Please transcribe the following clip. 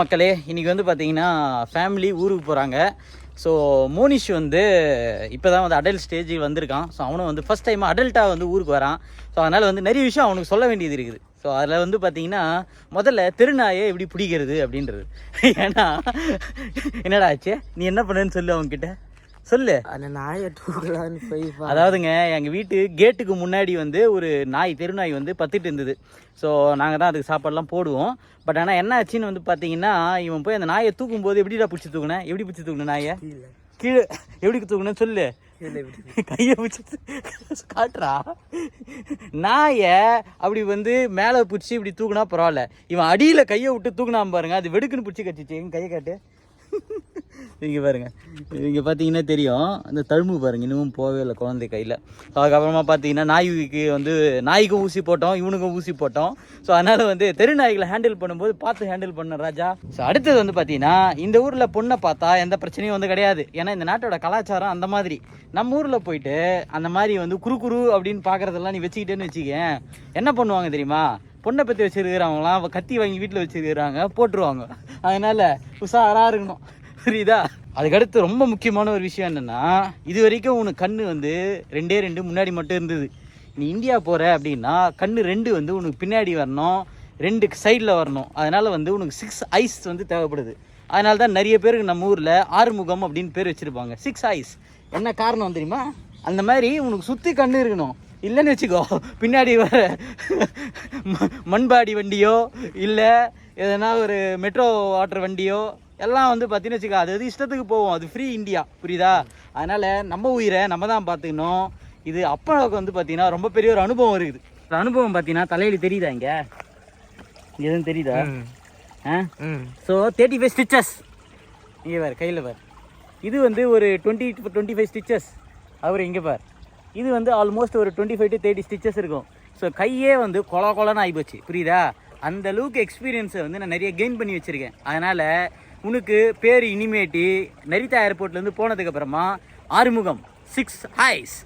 மக்களே, இன்றைக்கி வந்து பார்த்தீங்கன்னா ஃபேமிலி ஊருக்கு போகிறாங்க. ஸோ மோனிஷ் வந்து இப்போ தான் வந்து அடல்ட் ஸ்டேஜுக்கு வந்திருக்கான். ஸோ அவனும் வந்து ஃபஸ்ட் டைம் அடல்ட்டாக வந்து ஊருக்கு வரான். ஸோ அதனால் வந்து நிறைய விஷயம் அவனுக்கு சொல்ல வேண்டியது இருக்குது. ஸோ அதில் வந்து பார்த்தீங்கன்னா முதல்ல தெருநாயை எப்படி பிடிக்கிறது அப்படின்றது. ஏன்னா என்னடா ஆச்சு, நீ என்ன பண்ணுன்னு சொல்லு அவங்ககிட்ட சொல்லு. அந்த நாயை தூக்கலான்னு போய் அதாவதுங்க, எங்கள் வீட்டு கேட்டுக்கு முன்னாடி வந்து ஒரு நாய், தெருநாய் வந்து பத்துட்டு இருந்தது. ஸோ நாங்கள் தான் அதுக்கு சாப்பாடெலாம் போடுவோம். பட் ஆனால் என்ன ஆச்சுன்னு வந்து பார்த்தீங்கன்னா, இவன் போய் அந்த நாயை தூக்கும்போது எப்படிடா பிடிச்சி தூக்குனேன், எப்படி பிடிச்சி தூக்குனேன் நாயை? கீழே எப்படி தூக்குனேன்னு சொல்லு. கையை பிடிச்சி காட்டுறா. நாயை அப்படி வந்து மேலே பிடிச்சி இப்படி தூக்குனா பரவாயில்ல, இவன் அடியில் கையை விட்டு தூக்குனாம பாருங்க, அது வெடுக்குன்னு பிடிச்சி கட்டிச்சு. எங்கள் கையை காட்டு. இங்கே பாருங்கள், இங்கே பார்த்தீங்கன்னா தெரியும், அந்த தழும்பு பாருங்கள், இன்னமும் போகவே இல்லை குழந்தை கையில். அதுக்கப்புறமா பார்த்தீங்கன்னா நாய்க்கும் ஊசி போட்டோம், இவனுக்கும் ஊசி போட்டோம். ஸோ அதனால் வந்து தெரு நாய்களை ஹேண்டில் பண்ணும்போது பார்த்து ஹேண்டில் பண்ண ராஜா. ஸோ அடுத்தது வந்து பார்த்தீங்கன்னா, இந்த ஊரில் பொண்ணை பார்த்தா எந்த பிரச்சனையும் வந்து கிடையாது. ஏன்னா இந்த நாட்டோட கலாச்சாரம் அந்த மாதிரி. நம்ம ஊரில் போயிட்டு அந்த மாதிரி வந்து குறு அப்படின்னு பார்க்குறதெல்லாம் நீ வச்சுக்கிட்டேன்னு வச்சுக்கேன், என்ன பண்ணுவாங்க தெரியுமா? பொண்ணை பற்றி வச்சுருக்கிறவங்களாம் கத்தி வாங்கி வீட்டில் வச்சுருக்கிறாங்க, போட்டுருவாங்க. அதனால் உஷாராக இருக்கணும், புரியுதா? அதுக்கடுத்து ரொம்ப முக்கியமான ஒரு விஷயம் என்னென்னா, இது வரைக்கும் உனக்கு கண்ணு வந்து 2 முன்னாடி மட்டும் இருந்தது. நீ இந்தியா போகிற அப்படின்னா கண்ணு 2 வந்து உனக்கு பின்னாடி வரணும், 2 சைடில் வரணும். அதனால் வந்து உனக்கு 6 ஐஸ் வந்து தேவைப்படுது. அதனால தான் நிறைய பேருக்கு நம்ம ஊரில் ஆறுமுகம் அப்படின்னு பேர் வச்சுருப்பாங்க, 6 ஐஸ். என்ன காரணம் தெரியுமா? அந்த மாதிரி உனக்கு சுற்றி கண்ணு இருக்கணும். இல்லைன்னு வச்சுக்கோ, பின்னாடி வர மண்பாடி வண்டியோ இல்லை எதனா ஒரு மெட்ரோ வாட்டர் வண்டியோ எல்லாம் வந்து பார்த்தீங்கன்னு வச்சுக்கோ, அது இஷ்டத்துக்கு போவோம். அது ஃப்ரீ இந்தியா, புரியுதா? அதனால் நம்ம உயிரை நம்ம தான் பார்த்துக்கணும். இது அப்பாவுக்கு வந்து பார்த்தீங்கன்னா ரொம்ப பெரிய ஒரு அனுபவம் இருக்குது. இந்த அனுபவம் பார்த்தீங்கன்னா தலையில் தெரியுதா? இங்கே எதுவும் தெரியுதா? ஸோ 35 ஸ்டிச்சஸ் இங்கே பார், கையில் பார். இது வந்து ஒரு 20-25 ஸ்டிச்சஸ். அவர் இங்கே பார், இது வந்து ஆல்மோஸ்ட் ஒரு 25 to 30 ஸ்டிச்சஸ் இருக்கும். ஸோ கையே வந்து கொலன்னு ஆகிப்போச்சு, புரியுதா? அந்த அளவுக்கு எக்ஸ்பீரியன்ஸை வந்து நான் நிறைய கெயின் பண்ணி வச்சுருக்கேன். அதனால் உனக்கு பேர் இனிமேட்டி நரிதா ஏர்போர்ட்லேருந்து போனதுக்கப்புறமா ஆறுமுகம் 6 ஐஸ்.